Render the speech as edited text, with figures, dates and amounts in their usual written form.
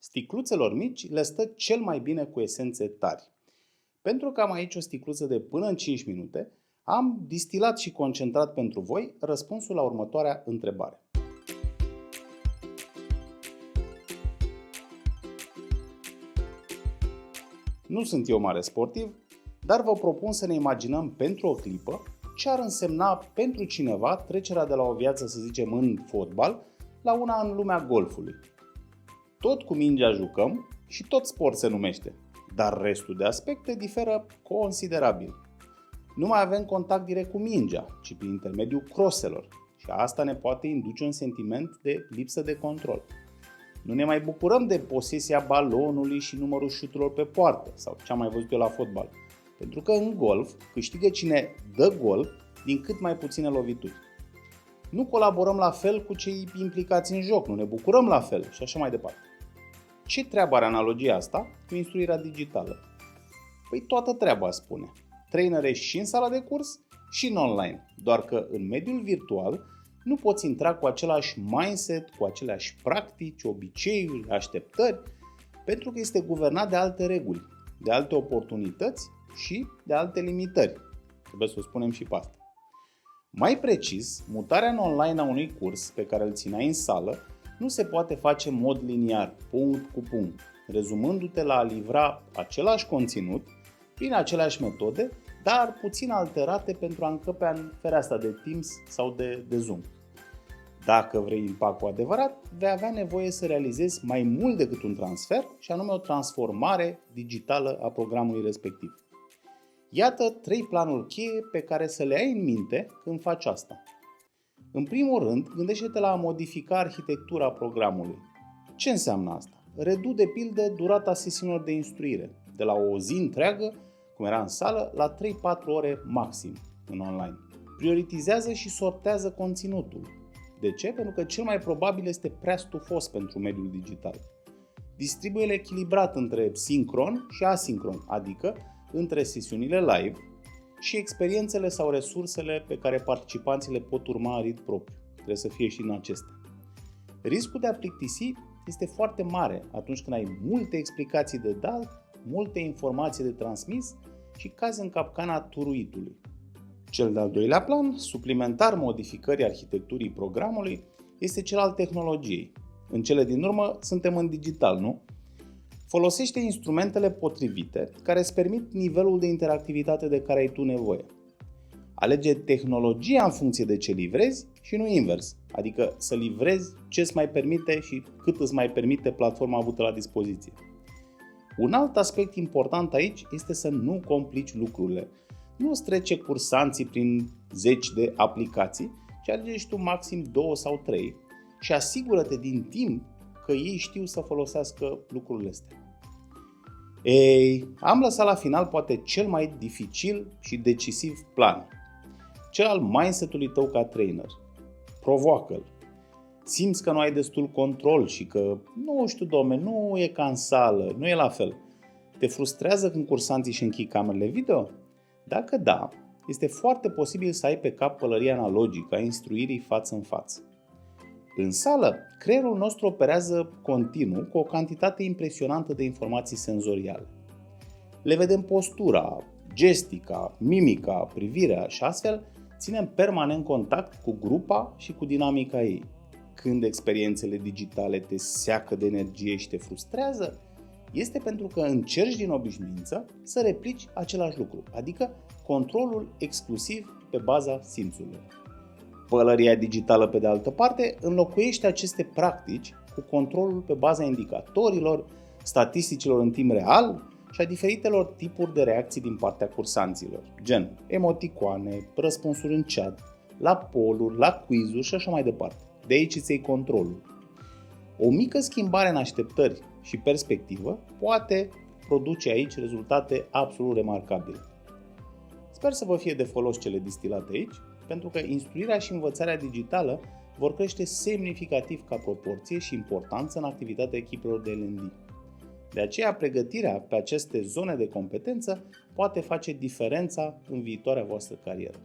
Sticluțelor mici le stă cel mai bine cu esențe tari. Pentru că am aici o sticluță de până în 5 minute, am distilat și concentrat pentru voi răspunsul la următoarea întrebare. Nu sunt eu mare sportiv, dar vă propun să ne imaginăm pentru o clipă ce ar însemna pentru cineva trecerea de la o viață, să zicem, în fotbal, la una în lumea golfului. Tot cu mingea jucăm și tot sport se numește, dar restul de aspecte diferă considerabil. Nu mai avem contact direct cu mingea, ci prin intermediul crosselor și asta ne poate induce un sentiment de lipsă de control. Nu ne mai bucurăm de posesia balonului și numărul șuturilor pe poartă, sau ce am mai văzut eu la fotbal, pentru că în golf câștigă cine dă gol din cât mai puține lovituri. Nu colaborăm la fel cu cei implicați în joc, nu ne bucurăm la fel și așa mai departe. Ce treabă are analogia asta cu instruirea digitală? Păi toată treaba, spune. Trainere și în sala de curs și în online, doar că în mediul virtual nu poți intra cu același mindset, cu aceleași practici, obiceiuri, așteptări, pentru că este guvernat de alte reguli, de alte oportunități și de alte limitări. Trebuie să o spunem și pe asta. Mai precis, mutarea în online a unui curs pe care îl țineai în sală nu se poate face în mod liniar, punct cu punct, rezumându-te la a livra același conținut prin aceleași metode, dar puțin alterate pentru a încăpea în fereastra de Teams sau de Zoom. Dacă vrei impact cu adevărat, vei avea nevoie să realizezi mai mult decât un transfer, și anume o transformare digitală a programului respectiv. Iată 3 planuri cheie pe care să le ai în minte când faci asta. În primul rând, gândește-te la a modifica arhitectura programului. Ce înseamnă asta? Redu de pildă durata sesiunilor de instruire, de la o zi întreagă, cum era în sală, la 3-4 ore maxim în online. Prioritizează și sortează conținutul. De ce? Pentru că cel mai probabil este prea stufos pentru mediul digital. Distribuie-le echilibrat între sincron și asincron, adică între sesiunile live și experiențele sau resursele pe care participanții le pot urma în ritm propriu. Trebuie să fie și în acestea. Riscul de a plictisi este foarte mare atunci când ai multe explicații de dat, multe informații de transmis și cazi în capcana turuitului. Cel de-al doilea plan, suplimentar modificării arhitecturii programului, este cel al tehnologiei. În cele din urmă suntem în digital, nu? Folosește instrumentele potrivite care îți permit nivelul de interactivitate de care ai tu nevoie. Alege tehnologia în funcție de ce livrezi și nu invers, adică să livrezi ce îți mai permite și cât îți mai permite platforma avută la dispoziție. Un alt aspect important aici este să nu complici lucrurile. Nu îți trece cursanții prin 10 de aplicații, ci alegi tu maxim 2 sau 3 și asigură-te din timp că ei știu să folosească lucrurile astea. Am lăsat la final poate cel mai dificil și decisiv plan, cel al mindset-ului tău ca trainer. Provoacă-l. Simți că nu ai destul control și că, nu știu, domne, nu e ca în sală, nu e la fel. Te frustrează când cursanții își închid camerele video? Dacă da, este foarte posibil să ai pe cap pălăria analogică a instruirii față în față. În sală, creierul nostru operează continuu cu o cantitate impresionantă de informații senzoriale. Le vedem postura, gestica, mimica, privirea și astfel ținem permanent contact cu grupa și cu dinamica ei. Când experiențele digitale te seacă de energie și te frustrează, este pentru că încerci din obișnuință să replici același lucru, adică controlul exclusiv pe baza simțurilor. Pălăria digitală, pe de altă parte, înlocuiește aceste practici cu controlul pe baza indicatorilor, statisticilor în timp real și a diferitelor tipuri de reacții din partea cursanților, gen emoticoane, răspunsuri în chat, la poluri, la quizuri și așa mai departe. De aici îți iei controlul. O mică schimbare în așteptări și perspectivă poate produce aici rezultate absolut remarcabile. Sper să vă fie de folos cele distilate aici, pentru că instruirea și învățarea digitală vor crește semnificativ ca proporție și importanță în activitatea echipelor de L&D. De aceea, pregătirea pe aceste zone de competență poate face diferența în viitoarea voastră carieră.